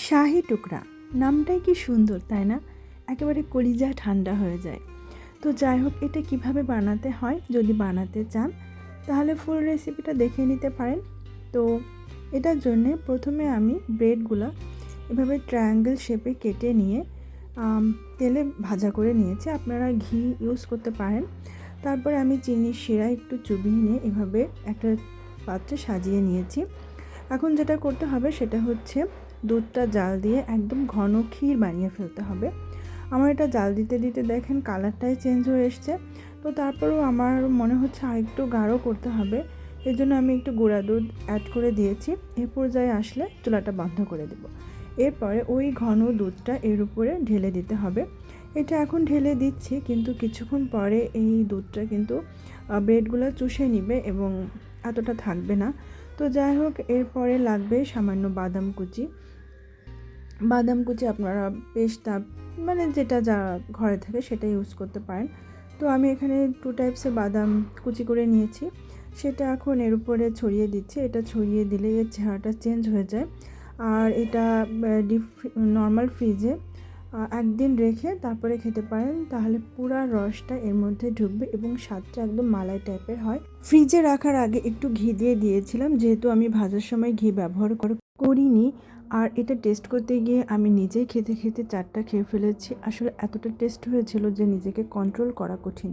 শাহি টুকরা নামটাই কি সুন্দর, তাই না? একেবারে কলিজা ঠান্ডা হয়ে যায়। তো যাই হোক, এটা কিভাবে বানাতে হয় যদি বানাতে চান তাহলে ফুল রেসিপিটা দেখে নিতে পারেন। তো এটার জন্যে প্রথমে আমি ব্রেডগুলো এভাবে ট্রায়াঙ্গেল শেপে কেটে নিয়ে তেলে ভাজা করে নিয়েছি। আপনারা ঘি ইউজ করতে পারেন। তারপরে আমি চিনির শিরা একটু চুবিয়ে নিয়ে এভাবে একটা পাত্রে সাজিয়ে নিয়েছি। এখন যেটা করতে হবে সেটা হচ্ছে দুধটা জাল দিয়ে একদম ঘন ক্ষীর বানিয়ে ফেলতে হবে। আমার এটা জাল দিতে দিতে দেখেন কালারটাই চেঞ্জ হয়ে এসছে। তো তারপরেও আমার মনে হচ্ছে আরেকটু গাঢ় করতে হবে, এর জন্য আমি একটু গুঁড়া দুধ অ্যাড করে দিয়েছি। এ পর্যায়ে আসলে চুলাটা বন্ধ করে দেব। এরপরে ওই ঘন দুধটা এর উপরে ঢেলে দিতে হবে। এটা এখন ঢেলে দিচ্ছি, কিন্তু কিছুক্ষণ পরে এই দুধটা কিন্তু ব্রেডগুলো চুষে নিবে এবং এতটা থাকবে না। তো যাই হোক, এরপরে লাগবে সামান্য বাদাম কুচি আপনারা পেস্তা মানে যেটা যা ঘরে থাকে সেটা ইউজ করতে পারেন। তো আমি এখানে 2 টাইপসের বাদাম কুচি করে নিয়েছি, সেটা এখন এর উপরে ছড়িয়ে দিচ্ছি। এটা ছড়িয়ে দিলে এর চেহারাটা চেঞ্জ হয়ে যায়। আর এটা নর্মাল ফ্রিজে একদিন রেখে তারপরে খেতে পারেন, তাহলে পুরা রসটা এর মধ্যে ঢুকবে এবং স্বাদটা একদম মালাই টাইপের হয়। ফ্রিজে রাখার আগে একটু ঘি দিয়ে দিয়েছিলাম, যেহেতু আমি ভাজার সময় ঘি ব্যবহার করিনি। আর এটা টেস্ট করতে গিয়ে আমি নিজেই খেতে খেতে 4টা খেয়ে ফেলেছি। আসলে এতটা টেস্ট হয়েছিল যে নিজেকে কন্ট্রোল করা কঠিন।